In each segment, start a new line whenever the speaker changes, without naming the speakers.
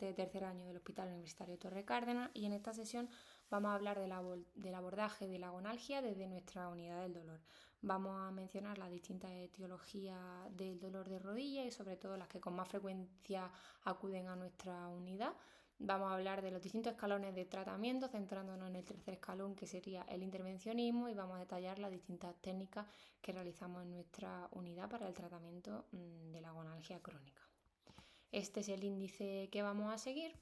de tercer año del Hospital Universitario Torre Cárdenas y en esta sesión vamos a hablar del abordaje de la gonalgia desde nuestra unidad del dolor. Vamos a mencionar las distintas etiologías del dolor de rodilla y sobre todo las que con más frecuencia acuden a nuestra unidad. Vamos a hablar de los distintos escalones de tratamiento, centrándonos en el tercer escalón, que sería el intervencionismo, y vamos a detallar las distintas técnicas que realizamos en nuestra unidad para el tratamiento de la gonalgia crónica. Este es el índice que vamos a seguir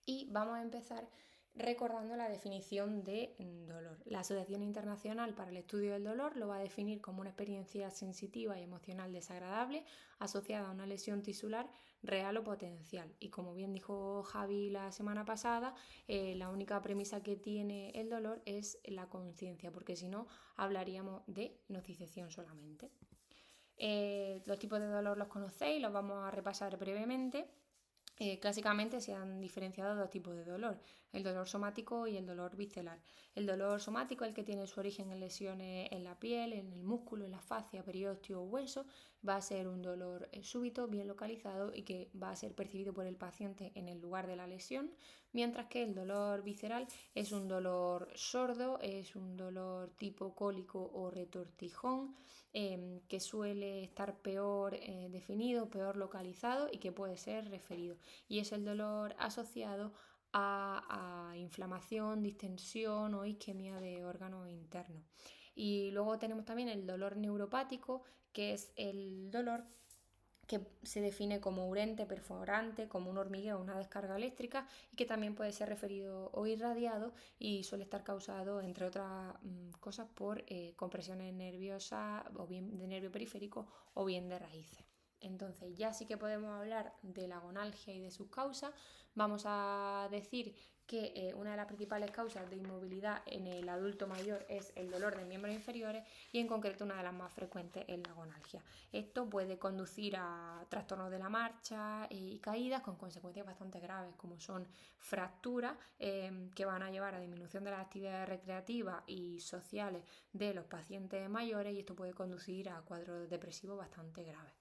y vamos a empezar recordando la definición de dolor. La Asociación Internacional para el Estudio del Dolor lo va a definir como una experiencia sensitiva y emocional desagradable asociada a una lesión tisular real o potencial. Y como bien dijo Javi la semana pasada, la única premisa que tiene el dolor es la conciencia, porque si no hablaríamos de nocicepción solamente. Los tipos de dolor los conocéis, los vamos a repasar brevemente. Clásicamente se han diferenciado dos tipos de dolor, el dolor somático y el dolor visceral. El dolor somático es el que tiene su origen en lesiones en la piel, en el músculo, en la fascia, periósteo o hueso. Va a ser un dolor súbito, bien localizado y que va a ser percibido por el paciente en el lugar de la lesión, mientras que el dolor visceral es un dolor sordo, es un dolor tipo cólico o retortijón, que suele estar peor definido, peor localizado y que puede ser referido. Y es el dolor asociado a inflamación, distensión o isquemia de órganos internos. Y luego tenemos también el dolor neuropático, que es el dolor que se define como urente, perforante, como un hormigueo o una descarga eléctrica y que también puede ser referido o irradiado y suele estar causado, entre otras cosas, por compresiones nerviosas o bien de nervio periférico o bien de raíces. Entonces ya sí que podemos hablar de la gonalgia y de sus causas. Vamos a decir que una de las principales causas de inmovilidad en el adulto mayor es el dolor de miembros inferiores y en concreto una de las más frecuentes es la gonalgia. Esto puede conducir a trastornos de la marcha y caídas con consecuencias bastante graves como son fracturas que van a llevar a disminución de las actividades recreativas y sociales de los pacientes mayores y esto puede conducir a cuadros depresivos bastante graves.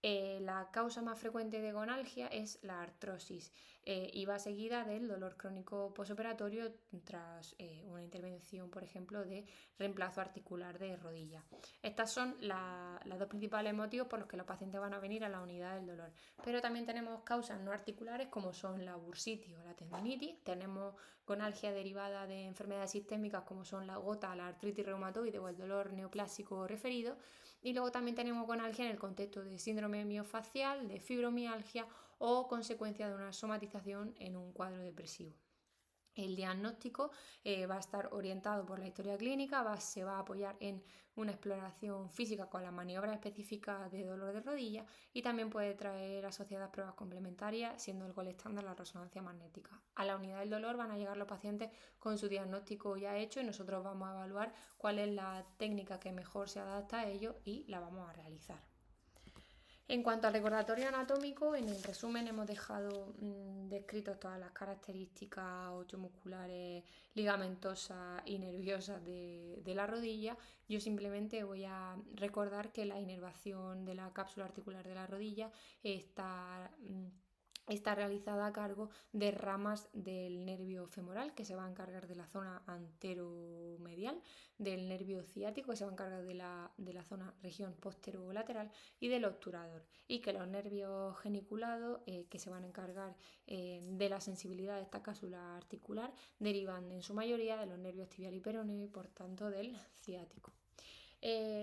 La causa más frecuente de gonalgia es la artrosis y va seguida del dolor crónico posoperatorio tras una intervención, por ejemplo, de reemplazo articular de rodilla. Estos son los dos principales motivos por los que los pacientes van a venir a la unidad del dolor. Pero también tenemos causas no articulares como son la bursitis o la tendinitis. Tenemos gonalgia derivada de enfermedades sistémicas como son la gota, la artritis reumatoide o el dolor neoplásico referido. Y luego también tenemos gonalgia en el contexto de síndrome miofacial, de fibromialgia o consecuencia de una somatización en un cuadro depresivo. El diagnóstico va a estar orientado por la historia clínica, se va a apoyar en una exploración física con las maniobras específicas de dolor de rodilla y también puede traer asociadas pruebas complementarias, siendo el gol estándar la resonancia magnética. A la unidad del dolor van a llegar los pacientes con su diagnóstico ya hecho y nosotros vamos a evaluar cuál es la técnica que mejor se adapta a ello y la vamos a realizar. En cuanto al recordatorio anatómico, en el resumen hemos dejado descritos todas las características osteomusculares, ligamentosas y nerviosas de la rodilla. Yo simplemente voy a recordar que la inervación de la cápsula articular de la rodilla está realizada a cargo de ramas del nervio femoral que se va a encargar de la zona anteromedial, del nervio ciático que se va a encargar de la zona región posterolateral y del obturador, y que los nervios geniculados que se van a encargar de la sensibilidad de esta cápsula articular derivan en su mayoría de los nervios tibial y peroneo y por tanto del ciático.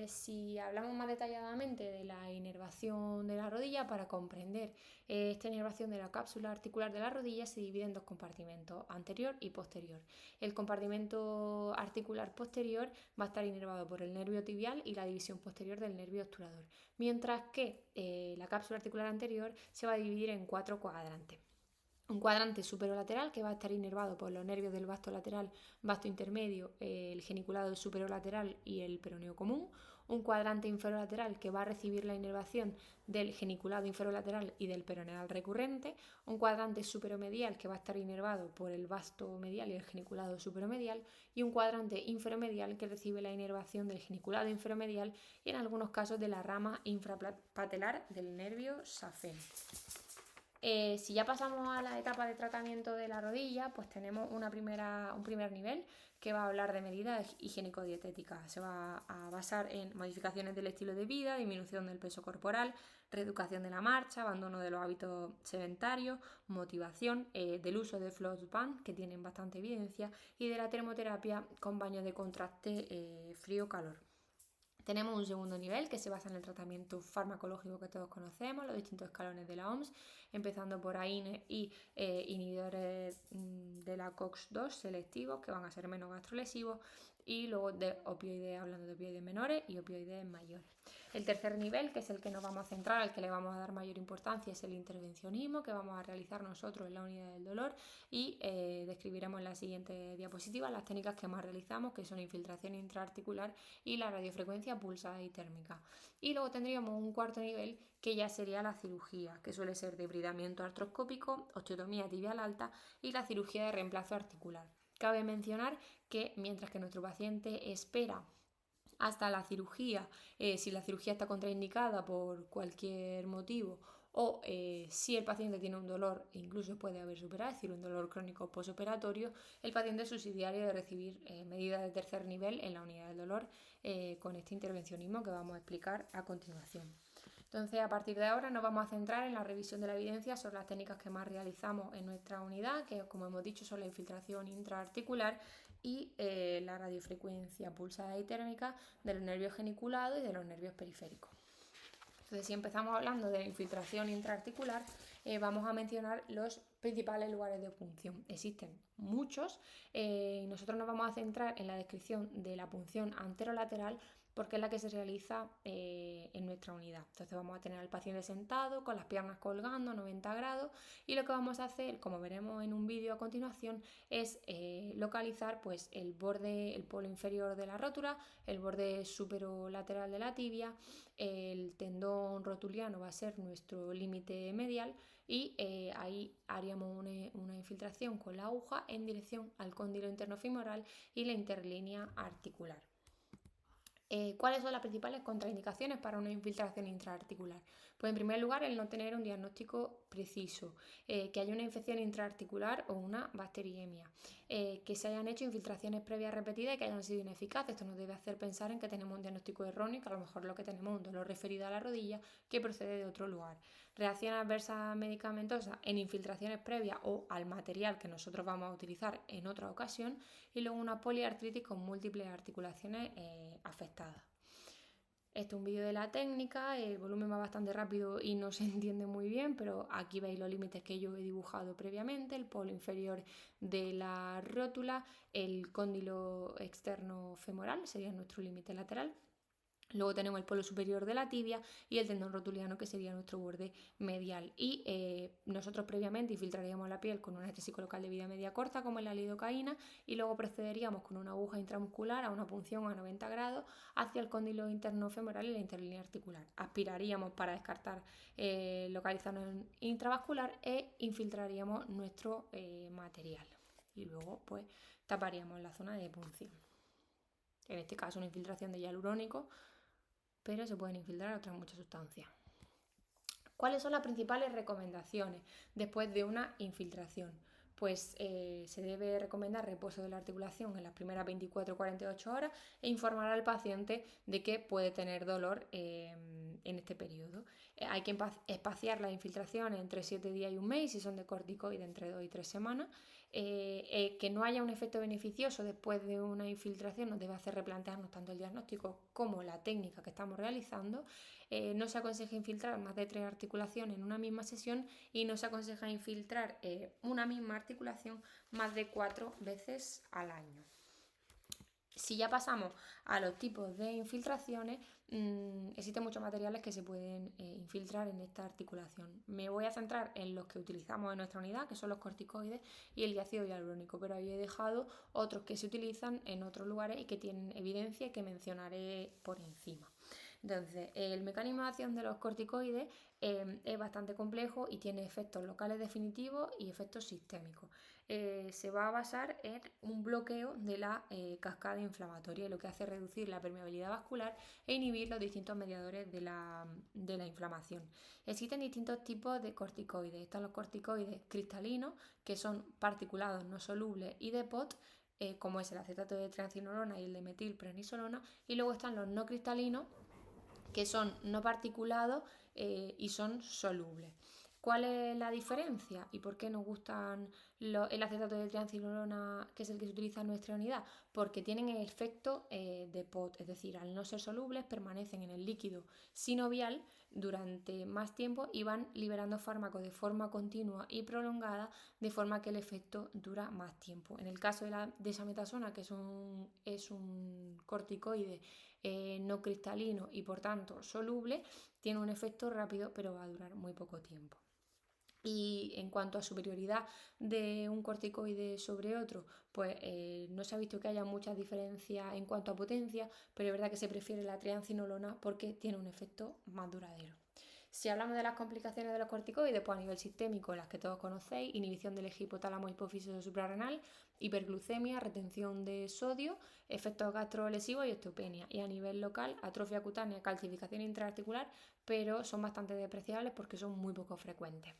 Si hablamos más detalladamente de la inervación de la rodilla, para comprender esta inervación de la cápsula articular de la rodilla se divide en dos compartimentos, anterior y posterior. El compartimento articular posterior va a estar inervado por el nervio tibial y la división posterior del nervio obturador, mientras que la cápsula articular anterior se va a dividir en 4 cuadrantes. Un cuadrante superolateral que va a estar inervado por los nervios del vasto lateral, vasto intermedio, el geniculado superolateral y el peroneo común. Un cuadrante inferolateral que va a recibir la inervación del geniculado inferolateral y del peroneal recurrente. Un cuadrante superomedial que va a estar inervado por el vasto medial y el geniculado superomedial. Y un cuadrante inferomedial que recibe la inervación del geniculado inferomedial y en algunos casos de la rama infrapatelar del nervio safeno. Si ya pasamos a la etapa de tratamiento de la rodilla, pues tenemos un primer nivel que va a hablar de medidas higiénico-dietéticas. Se va a basar en modificaciones del estilo de vida, disminución del peso corporal, reeducación de la marcha, abandono de los hábitos sedentarios, motivación del uso de float band, que tienen bastante evidencia, y de la termoterapia con baños de contraste frío-calor. Tenemos un segundo nivel que se basa en el tratamiento farmacológico que todos conocemos, los distintos escalones de la OMS, empezando por AINE y inhibidores de la COX-2 selectivos, que van a ser menos gastrolesivos, y luego de opioides, hablando de opioides menores y opioides mayores. El tercer nivel, que es el que nos vamos a centrar, al que le vamos a dar mayor importancia, es el intervencionismo, que vamos a realizar nosotros en la unidad del dolor, y describiremos en la siguiente diapositiva las técnicas que más realizamos, que son infiltración intraarticular y la radiofrecuencia pulsada y térmica. Y luego tendríamos un cuarto nivel, que ya sería la cirugía, que suele ser debridamiento artroscópico, osteotomía tibial alta y la cirugía de reemplazo articular. Cabe mencionar que mientras que nuestro paciente espera hasta la cirugía, si la cirugía está contraindicada por cualquier motivo, o si el paciente tiene un dolor e incluso puede haber superado, es decir, un dolor crónico posoperatorio, el paciente es subsidiario de recibir medidas de tercer nivel en la unidad del dolor con este intervencionismo que vamos a explicar a continuación. Entonces, a partir de ahora nos vamos a centrar en la revisión de la evidencia sobre las técnicas que más realizamos en nuestra unidad, que como hemos dicho son la infiltración intraarticular y la radiofrecuencia pulsada y térmica de los nervios geniculados y de los nervios periféricos. Entonces, si empezamos hablando de infiltración intraarticular, vamos a mencionar los principales lugares de punción. Existen muchos y nosotros nos vamos a centrar en la descripción de la punción anterolateral porque es la que se realiza en nuestra unidad. Entonces vamos a tener al paciente sentado con las piernas colgando a 90 grados y lo que vamos a hacer, como veremos en un vídeo a continuación, es localizar pues, el polo inferior de la rótula, el borde superolateral de la tibia, el tendón rotuliano va a ser nuestro límite medial y ahí haríamos una infiltración con la aguja en dirección al cóndilo interno femoral y la interlínea articular. ¿Cuáles son las principales contraindicaciones para una infiltración intraarticular? Pues en primer lugar, el no tener un diagnóstico preciso, que haya una infección intraarticular o una bacteriemia, que se hayan hecho infiltraciones previas repetidas y que hayan sido ineficaces. Esto nos debe hacer pensar en que tenemos un diagnóstico erróneo, que a lo mejor lo que tenemos es un dolor referido a la rodilla que procede de otro lugar. Reacción adversa medicamentosa en infiltraciones previas o al material que nosotros vamos a utilizar en otra ocasión y luego una poliartritis con múltiples articulaciones afectadas. Este es un vídeo de la técnica, el volumen va bastante rápido y no se entiende muy bien, pero aquí veis los límites que yo he dibujado previamente, el polo inferior de la rótula, el cóndilo externo femoral, sería nuestro límite lateral. Luego tenemos el polo superior de la tibia y el tendón rotuliano, que sería nuestro borde medial. Y nosotros previamente infiltraríamos la piel con un anestésico local de vida media corta, como es la lidocaína, y luego procederíamos con una aguja intramuscular a una punción a 90 grados hacia el cóndilo interno femoral y la interlínea articular. Aspiraríamos para descartar localizarnos intravascular e infiltraríamos nuestro material. Y luego pues taparíamos la zona de punción. En este caso una infiltración de hialurónico, pero se pueden infiltrar otras muchas sustancias. ¿Cuáles son las principales recomendaciones después de una infiltración? Pues se debe recomendar reposo de la articulación en las primeras 24 o 48 horas e informar al paciente de que puede tener dolor en este periodo. Hay que espaciar las infiltraciones entre 7 días y un mes, si son de corticoide entre 2 y 3 semanas. Que no haya un efecto beneficioso después de una infiltración nos debe hacer replantearnos tanto el diagnóstico como la técnica que estamos realizando. No se aconseja infiltrar más de 3 articulaciones en una misma sesión y no se aconseja infiltrar una misma articulación más de 4 veces al año. Si ya pasamos a los tipos de infiltraciones, existen muchos materiales que se pueden infiltrar en esta articulación. Me voy a centrar en los que utilizamos en nuestra unidad, que son los corticoides y el diácido hialurónico, pero ahí he dejado otros que se utilizan en otros lugares y que tienen evidencia y que mencionaré por encima. Entonces, el mecanismo de acción de los corticoides es bastante complejo y tiene efectos locales definitivos y efectos sistémicos. Se va a basar en un bloqueo de la cascada inflamatoria, y lo que hace es reducir la permeabilidad vascular e inhibir los distintos mediadores de la inflamación. Existen distintos tipos de corticoides. Están los corticoides cristalinos, que son particulados no solubles y de POT, como es el acetato de triancinolona y el de metilprednisolona, y luego están los no cristalinos, que son no particulados y son solubles. ¿Cuál es la diferencia y por qué nos gustan el acetato de triancinolona, que es el que se utiliza en nuestra unidad? Porque tienen el efecto de POT, es decir, al no ser solubles permanecen en el líquido sinovial durante más tiempo y van liberando fármacos de forma continua y prolongada, de forma que el efecto dura más tiempo. En el caso de la desametasona, que es un corticoide no cristalino y por tanto soluble, tiene un efecto rápido pero va a durar muy poco tiempo. Y en cuanto a superioridad de un corticoide sobre otro, pues no se ha visto que haya muchas diferencias en cuanto a potencia, pero es verdad que se prefiere la triancinolona porque tiene un efecto más duradero. Si hablamos de las complicaciones de los corticoides, pues a nivel sistémico, las que todos conocéis: inhibición del eje hipotálamo hipófisis suprarrenal, hiperglucemia, retención de sodio, efectos gastrolesivos y osteopenia. Y a nivel local, atrofia cutánea, calcificación intraarticular, pero son bastante despreciables porque son muy poco frecuentes.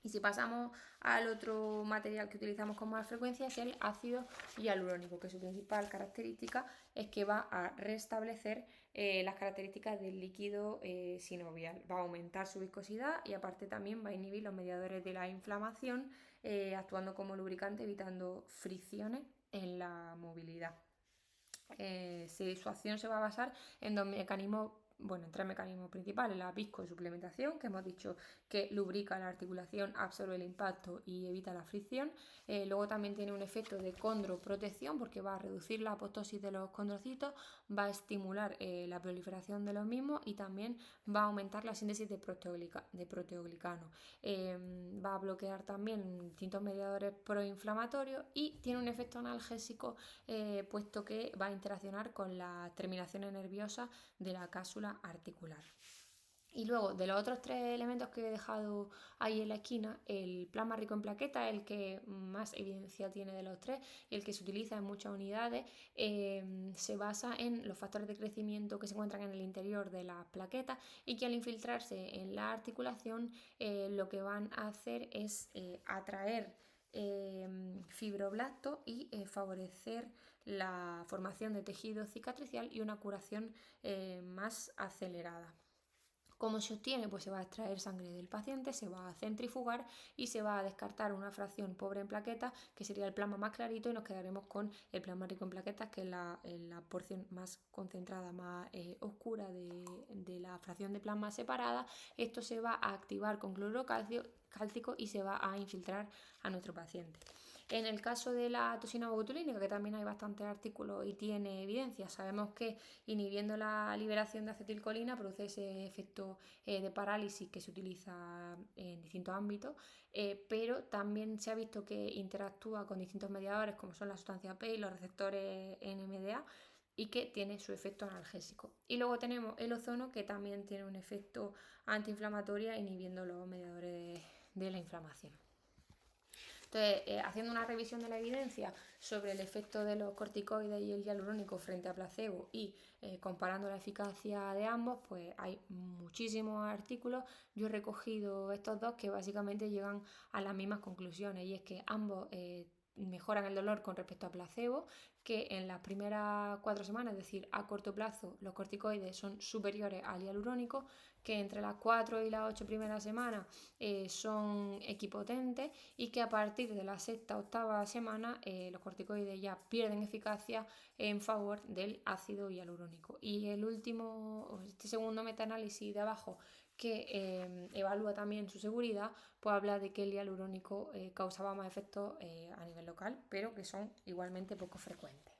Y si pasamos al otro material que utilizamos con más frecuencia, es el ácido hialurónico, que su principal característica es que va a restablecer las características del líquido sinovial. Va a aumentar su viscosidad y aparte también va a inhibir los mediadores de la inflamación, actuando como lubricante, evitando fricciones en la movilidad. Su acción se va a basar en en tres mecanismos principales: la viscosuplementación, que hemos dicho que lubrica la articulación, absorbe el impacto y evita la fricción. Luego también tiene un efecto de condroprotección, porque va a reducir la apoptosis de los condrocitos, va a estimular la proliferación de los mismos y también va a aumentar la síntesis de proteoglicano. Va a bloquear también distintos mediadores proinflamatorios y tiene un efecto analgésico, puesto que va a interaccionar con las terminaciones nerviosas de la cápsula articular. Y luego, de los otros tres elementos que he dejado ahí en la esquina, el plasma rico en plaquetas es el que más evidencia tiene de los tres y el que se utiliza en muchas unidades. Se basa en los factores de crecimiento que se encuentran en el interior de las plaquetas y que al infiltrarse en la articulación lo que van a hacer es atraer fibroblastos y favorecer la formación de tejido cicatricial y una curación más acelerada. ¿Cómo se obtiene? Pues se va a extraer sangre del paciente, se va a centrifugar y se va a descartar una fracción pobre en plaquetas, que sería el plasma más clarito, y nos quedaremos con el plasma rico en plaquetas, que es la porción más concentrada, más oscura de la fracción de plasma separada. Esto se va a activar con cloruro cálcico y se va a infiltrar a nuestro paciente. En el caso de la toxina botulínica, que también hay bastantes artículos y tiene evidencia, sabemos que inhibiendo la liberación de acetilcolina produce ese efecto de parálisis que se utiliza en distintos ámbitos, pero también se ha visto que interactúa con distintos mediadores, como son la sustancia P y los receptores NMDA, y que tiene su efecto analgésico. Y luego tenemos el ozono, que también tiene un efecto antiinflamatorio, inhibiendo los mediadores de la inflamación. Entonces, haciendo una revisión de la evidencia sobre el efecto de los corticoides y el hialurónico frente a placebo y comparando la eficacia de ambos, pues hay muchísimos artículos. Yo he recogido estos dos que básicamente llegan a las mismas conclusiones, y es que ambos mejoran el dolor con respecto a placebo, que en las primeras 4 semanas, es decir, a corto plazo, los corticoides son superiores al hialurónico, que entre las 4 y las 8 primeras semanas son equipotentes, y que a partir de la sexta o octava semana los corticoides ya pierden eficacia en favor del ácido hialurónico. Y este segundo metaanálisis de abajo, que evalúa también su seguridad, pues habla de que el hialurónico causaba más efectos a nivel local, pero que son igualmente poco frecuentes.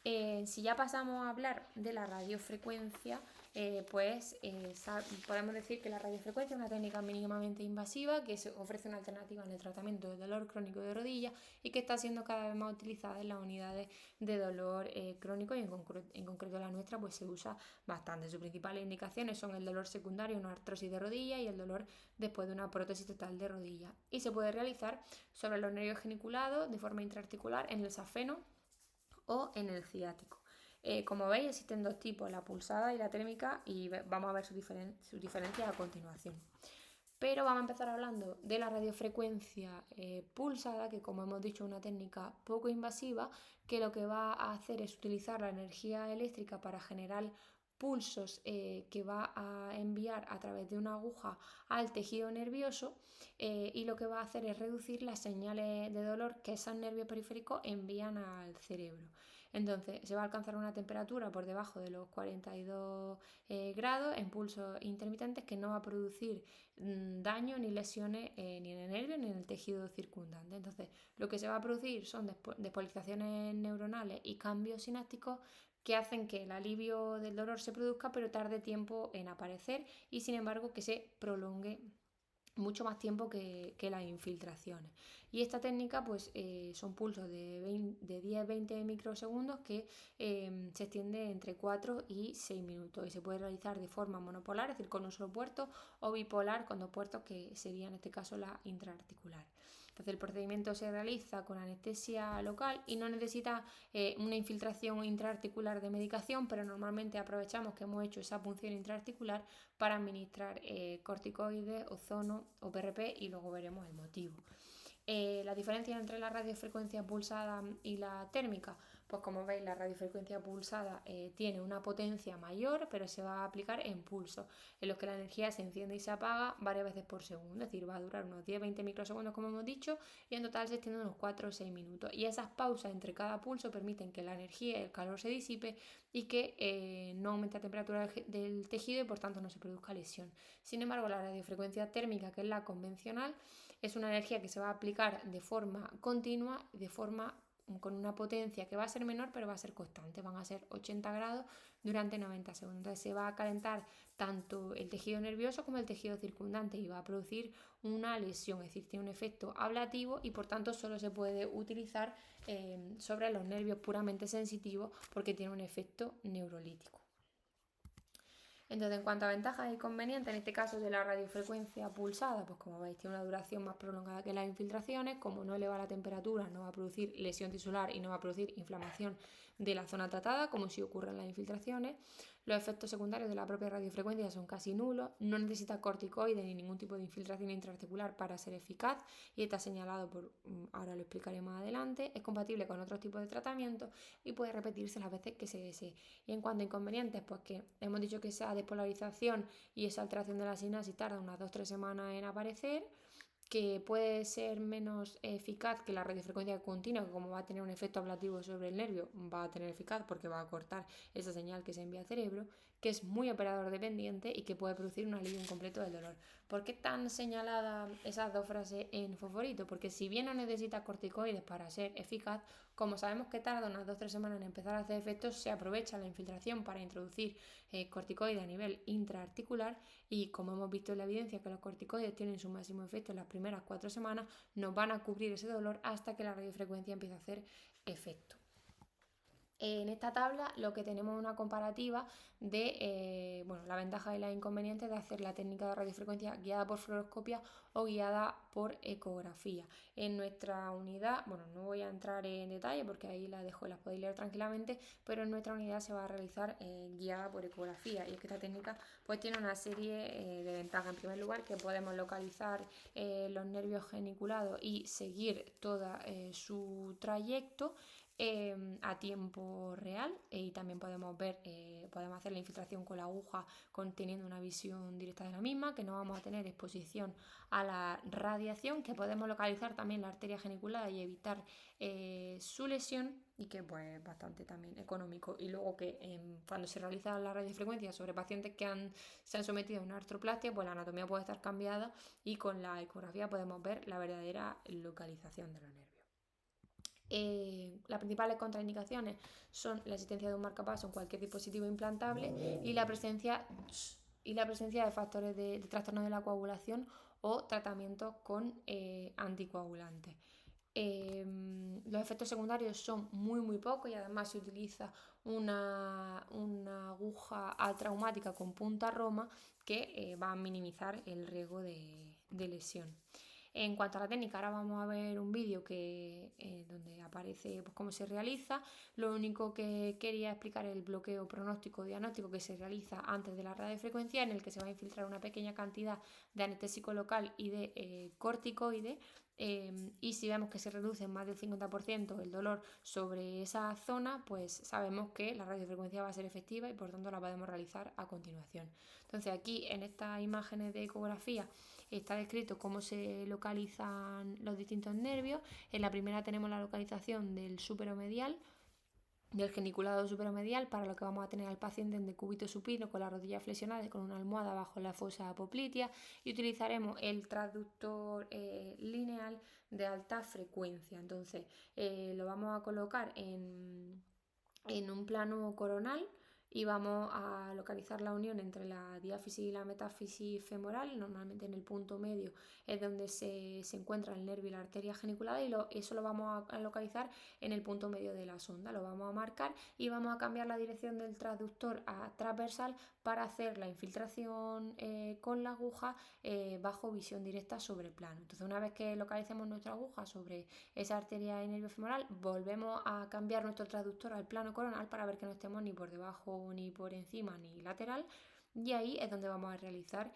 Si ya pasamos a hablar de la radiofrecuencia, podemos decir que la radiofrecuencia es una técnica mínimamente invasiva que ofrece una alternativa en el tratamiento del dolor crónico de rodillas y que está siendo cada vez más utilizada en las unidades de dolor crónico, y en concreto la nuestra pues se usa bastante. Sus principales indicaciones son el dolor secundario, una artrosis de rodilla, y el dolor después de una prótesis total de rodilla. Y se puede realizar sobre los nervios geniculados de forma intraarticular en el safeno o en el ciático. Como veis, existen dos tipos, la pulsada y la térmica, y vamos a ver sus diferencias a continuación. Pero vamos a empezar hablando de la radiofrecuencia pulsada, que como hemos dicho es una técnica poco invasiva, que lo que va a hacer es utilizar la energía eléctrica para generar pulsos que va a enviar a través de una aguja al tejido nervioso, y lo que va a hacer es reducir las señales de dolor que esos nervios periféricos envían al cerebro. Entonces se va a alcanzar una temperatura por debajo de los 42 grados en pulsos intermitentes, que no va a producir daño ni lesiones ni en el nervio ni en el tejido circundante. Entonces lo que se va a producir son despolarizaciones neuronales y cambios sinápticos que hacen que el alivio del dolor se produzca pero tarde tiempo en aparecer, y sin embargo que se prolongue mucho más tiempo que las infiltraciones. Y esta técnica pues son pulsos de 10-20 microsegundos que se extiende entre 4 y 6 minutos, y se puede realizar de forma monopolar, es decir, con un solo puerto, o bipolar con dos puertos, que sería en este caso la intraarticular. Entonces el procedimiento se realiza con anestesia local y no necesita una infiltración intraarticular de medicación, pero normalmente aprovechamos que hemos hecho esa punción intraarticular para administrar corticoides, ozono o PRP, y luego veremos el motivo. La diferencia entre la radiofrecuencia pulsada y la térmica, pues como veis, la radiofrecuencia pulsada tiene una potencia mayor, pero se va a aplicar en pulsos, en los que la energía se enciende y se apaga varias veces por segundo, es decir, va a durar unos 10-20 microsegundos como hemos dicho, y en total se extiende unos 4 o 6 minutos, y esas pausas entre cada pulso permiten que la energía y el calor se disipe y que no aumente la temperatura del tejido y por tanto no se produzca lesión. Sin embargo, la radiofrecuencia térmica, que es la convencional, es una energía que se va a aplicar de forma continua, con una potencia que va a ser menor pero va a ser constante, van a ser 80 grados durante 90 segundos. Entonces se va a calentar tanto el tejido nervioso como el tejido circundante y va a producir una lesión, es decir, tiene un efecto ablativo y por tanto solo se puede utilizar sobre los nervios puramente sensitivos, porque tiene un efecto neurolítico. Entonces, en cuanto a ventajas y inconvenientes, en este caso de la radiofrecuencia pulsada, pues como veis tiene una duración más prolongada que las infiltraciones, como no eleva la temperatura, no va a producir lesión tisular y no va a producir inflamación de la zona tratada, como si ocurre en las infiltraciones. Los efectos secundarios de la propia radiofrecuencia son casi nulos, no necesita corticoides ni ningún tipo de infiltración intraarticular para ser eficaz, y está señalado ahora lo explicaré más adelante, es compatible con otros tipos de tratamientos y puede repetirse las veces que se desee. Y en cuanto a inconvenientes, pues que hemos dicho que esa despolarización y esa alteración de la sinapsis tarda unas 2-3 semanas en aparecer, que puede ser menos eficaz que la radiofrecuencia continua, que como va a tener un efecto ablativo sobre el nervio, va a tener eficaz porque va a cortar esa señal que se envía al cerebro, que es muy operador dependiente y que puede producir un alivio incompleto del dolor. ¿Por qué están señaladas esas dos frases en Fosforito? Porque si bien no necesita corticoides para ser eficaz, como sabemos que tarda unas 2-3 semanas en empezar a hacer efectos, se aprovecha la infiltración para introducir corticoides a nivel intraarticular, y como hemos visto en la evidencia que los corticoides tienen su máximo efecto en las primeras 4 semanas, nos van a cubrir ese dolor hasta que la radiofrecuencia empiece a hacer efecto. En esta tabla lo que tenemos es una comparativa de la ventaja y los inconvenientes de hacer la técnica de radiofrecuencia guiada por fluoroscopia o guiada por ecografía. En nuestra unidad, no voy a entrar en detalle porque ahí la dejo, las podéis leer tranquilamente, pero en nuestra unidad se va a realizar guiada por ecografía, y es que esta técnica pues tiene una serie de ventajas. En primer lugar, que podemos localizar los nervios geniculados y seguir todo su trayecto a tiempo real, y también podemos hacer la infiltración con la aguja teniendo una visión directa de la misma, que no vamos a tener exposición a la radiación, que podemos localizar también la arteria geniculada y evitar su lesión, y que pues bastante también económico. Y luego que cuando se realiza la radiofrecuencia sobre pacientes que se han sometido a una artroplastia, pues la anatomía puede estar cambiada y con la ecografía podemos ver la verdadera localización de los nervios. Las principales contraindicaciones son la existencia de un marcapaso en cualquier dispositivo implantable y la presencia de factores de trastorno de la coagulación o tratamientos con anticoagulantes. Los efectos secundarios son muy pocos y además se utiliza una aguja traumática con punta roma que va a minimizar el riesgo de lesión. En cuanto a la técnica, ahora vamos a ver un vídeo donde aparece pues, cómo se realiza. Lo único que quería explicar es el bloqueo pronóstico diagnóstico que se realiza antes de la radiofrecuencia, en el que se va a infiltrar una pequeña cantidad de anestésico local y de corticoide. Y si vemos que se reduce en más del 50% el dolor sobre esa zona, pues sabemos que la radiofrecuencia va a ser efectiva y por tanto la podemos realizar a continuación. Entonces aquí en estas imágenes de ecografía está descrito cómo se localizan los distintos nervios. En la primera tenemos la localización del superomedial, del geniculado superomedial, para lo que vamos a tener al paciente en decúbito supino con la rodilla flexionada y con una almohada bajo la fosa poplitea, y utilizaremos el transductor lineal de alta frecuencia. Entonces lo vamos a colocar en un plano coronal y vamos a localizar la unión entre la diáfisis y la metáfisis femoral. Normalmente en el punto medio es donde se encuentra el nervio y la arteria geniculada, y eso lo vamos a localizar en el punto medio de la sonda. Lo vamos a marcar y vamos a cambiar la dirección del transductor a transversal para hacer la infiltración con la aguja bajo visión directa sobre el plano. Entonces, una vez que localicemos nuestra aguja sobre esa arteria y nervio femoral, volvemos a cambiar nuestro transductor al plano coronal para ver que no estemos ni por debajo, ni por encima, ni lateral, y ahí es donde vamos a realizar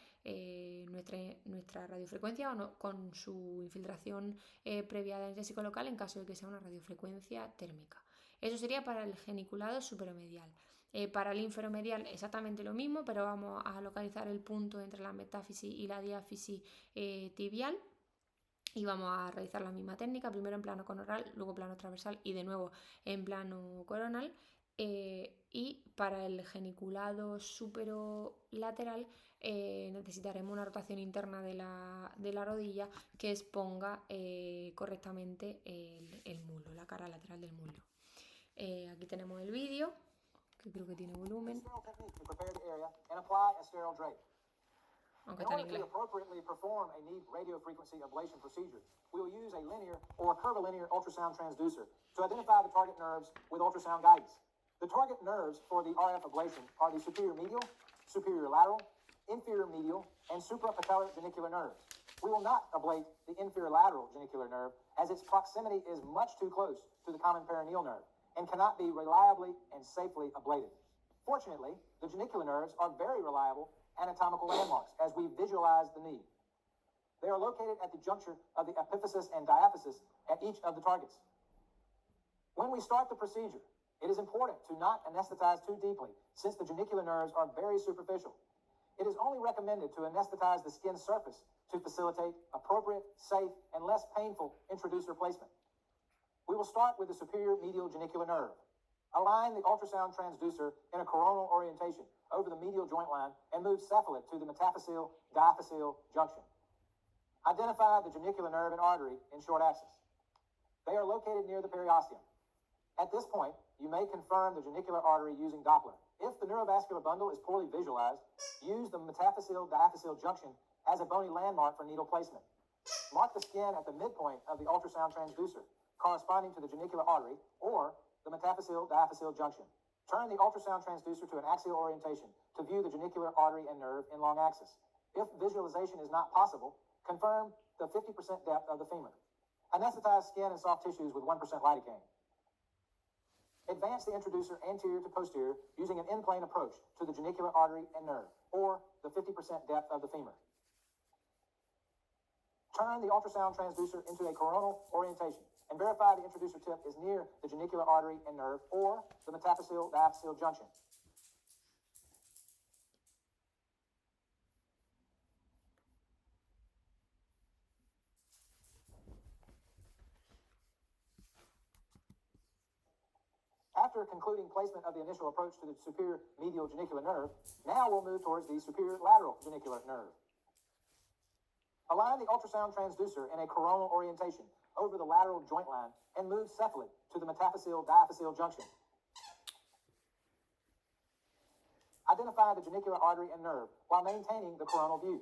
nuestra radiofrecuencia con su infiltración previa de anestésico local en caso de que sea una radiofrecuencia térmica. Eso sería para el geniculado superomedial. Para el inferomedial exactamente lo mismo, pero vamos a localizar el punto entre la metáfisis y la diáfisis tibial. Y vamos a realizar la misma técnica, primero en plano coronal, luego plano transversal y de nuevo en plano coronal. Y para el geniculado superolateral necesitaremos una rotación interna de la rodilla que exponga correctamente el muslo, la cara lateral del muslo. Aquí tenemos el vídeo, que creo que tiene volumen. Aunque está en inglés.
To appropriately perform a knee radiofrequency ablation procedure, we will use a linear or curvilinear ultrasound transducer to identify the target nerves with ultrasound guidance. The target nerves for the RF ablation are the superior medial, superior lateral, inferior medial, and suprapatellar genicular nerves. We will not ablate the inferior lateral genicular nerve, as its proximity is much too close to the common peroneal nerve and cannot be reliably and safely ablated. Fortunately, the genicular nerves are very reliable anatomical landmarks as we visualize the knee. They are located at the juncture of the epiphysis and diaphysis at each of the targets. When we start the procedure, it is important to not anesthetize too deeply, since the genicular nerves are very superficial. It is only recommended to anesthetize the skin surface to facilitate appropriate, safe, and less painful introducer placement. We will start with the superior medial genicular nerve. Align the ultrasound transducer in a coronal orientation over the medial joint line and move cephalad to the metaphyseal-diaphyseal junction. Identify the genicular nerve and artery in short axis. They are located near the periosteum. At this point, you may confirm the genicular artery using Doppler. If the neurovascular bundle is poorly visualized, use the metaphyseal-diaphyseal junction as a bony landmark for needle placement. Mark the skin at the midpoint of the ultrasound transducer, corresponding to the genicular artery, or the metaphyseal-diaphyseal junction. Turn the ultrasound transducer to an axial orientation to view the genicular artery and nerve in long axis. If visualization is not possible, confirm the 50% depth of the femur. Anesthetize skin and soft tissues with 1% lidocaine. Advance the introducer anterior to posterior using an in-plane approach to the genicular artery and nerve, or the 50% depth of the femur. Turn the ultrasound transducer into a coronal orientation and verify the introducer tip is near the genicular artery and nerve or the metaphyseal-diaphyseal junction. After concluding placement of the initial approach to the superior medial genicular nerve, now we'll move towards the superior lateral genicular nerve. Align the ultrasound transducer in a coronal orientation over the lateral joint line and move cephalic to the metaphyseal-diaphyseal junction. Identify the genicular artery and nerve while maintaining the coronal view.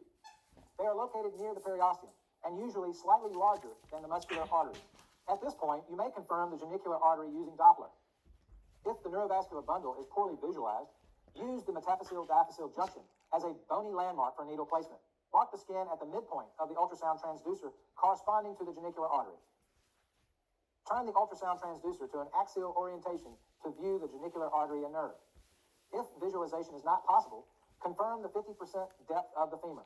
They are located near the periosteum and usually slightly larger than the muscular arteries. At this point, you may confirm the genicular artery using Doppler. If the neurovascular bundle is poorly visualized, use the metaphyseal-diaphyseal junction as a bony landmark for needle placement. Mark the skin at the midpoint of the ultrasound transducer corresponding to the genicular artery. Turn the ultrasound transducer to an axial orientation to view the genicular artery and nerve. If visualization is not possible, confirm the 50% depth of the femur.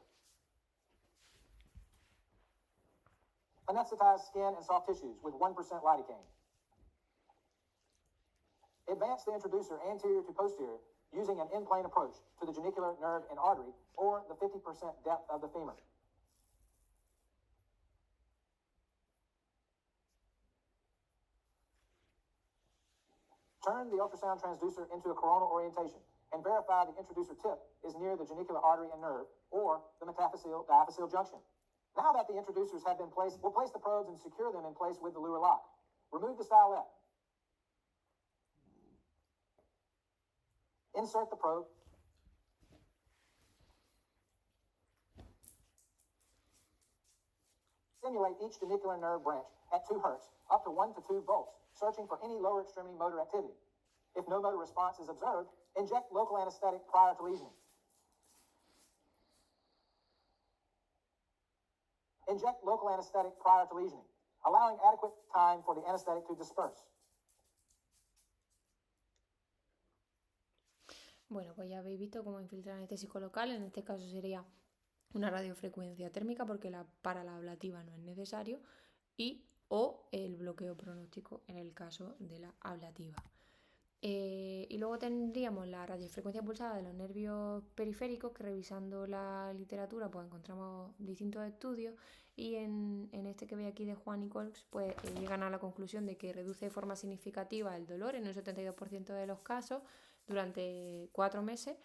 Anesthetize skin and soft tissues with 1% lidocaine. Advance the introducer anterior to posterior using an in-plane approach to the genicular nerve and artery or the 50% depth of the femur. Turn the ultrasound transducer into a coronal orientation and verify the introducer tip is near the genicular artery and nerve or the metaphyseal-diaphyseal junction. Now that the introducers have been placed, we'll place the probes and secure them in place with the Luer lock. Remove the stylet. Insert the probe. Stimulate each genicular nerve branch at 2 Hz, up to 1 to 2 volts, searching for any lower extremity motor activity. If no motor response is observed, inject local anesthetic prior to lesioning. Inject local anesthetic prior to lesioning, allowing adequate time for the anesthetic to disperse.
Bueno, pues ya habéis visto cómo infiltrar anestésico local. En este caso sería una radiofrecuencia térmica porque para la ablativa no es necesario o el bloqueo pronóstico en el caso de la ablativa. Y luego tendríamos la radiofrecuencia pulsada de los nervios periféricos, que revisando la literatura pues encontramos distintos estudios y en este que veis aquí de Juan y Colx pues llegan a la conclusión de que reduce de forma significativa el dolor en un 72% de los casos durante 4 meses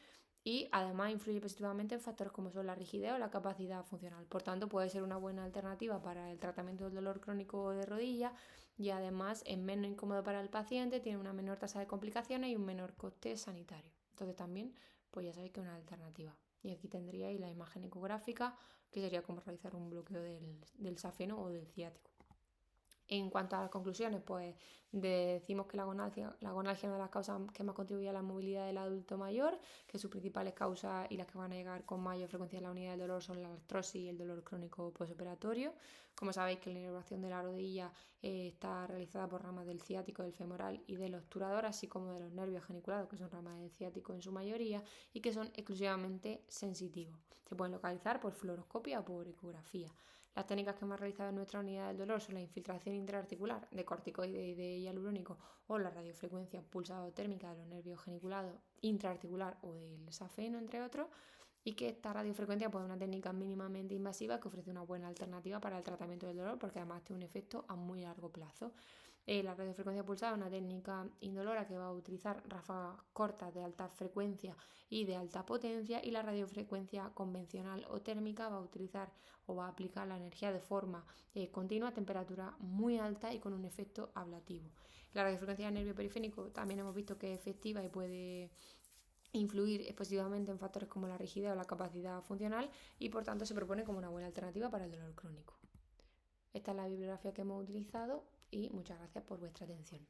y además influye positivamente en factores como son la rigidez o la capacidad funcional. Por tanto, puede ser una buena alternativa para el tratamiento del dolor crónico de rodilla y además es menos incómodo para el paciente, tiene una menor tasa de complicaciones y un menor coste sanitario. Entonces también, pues ya sabéis que es una alternativa. Y aquí tendríais la imagen ecográfica, que sería como realizar un bloqueo del safeno o del ciático. En cuanto a las conclusiones, pues decimos que la gonalgia es una de las causas que más contribuye a la movilidad del adulto mayor, que sus principales causas y las que van a llegar con mayor frecuencia en la unidad del dolor son la artrosis y el dolor crónico postoperatorio. Como sabéis que la inervación de la rodilla está realizada por ramas del ciático, del femoral y del obturador, así como de los nervios geniculados, que son ramas del ciático en su mayoría y que son exclusivamente sensitivos. Se pueden localizar por fluoroscopia o por ecografía. Las técnicas que hemos realizado en nuestra unidad del dolor son la infiltración intraarticular de corticoide y de hialurónico o la radiofrecuencia pulsado-térmica de los nervios geniculados intraarticular o del safeno, entre otros, y que esta radiofrecuencia pues, es una técnica mínimamente invasiva que ofrece una buena alternativa para el tratamiento del dolor porque además tiene un efecto a muy largo plazo. La radiofrecuencia pulsada es una técnica indolora que va a utilizar ráfagas cortas de alta frecuencia y de alta potencia, y la radiofrecuencia convencional o térmica va a utilizar o va a aplicar la energía de forma continua a temperatura muy alta y con un efecto ablativo. La radiofrecuencia del nervio periférico también hemos visto que es efectiva y puede influir positivamente en factores como la rigidez o la capacidad funcional y por tanto se propone como una buena alternativa para el dolor crónico. Esta es la bibliografía que hemos utilizado y muchas gracias por vuestra atención.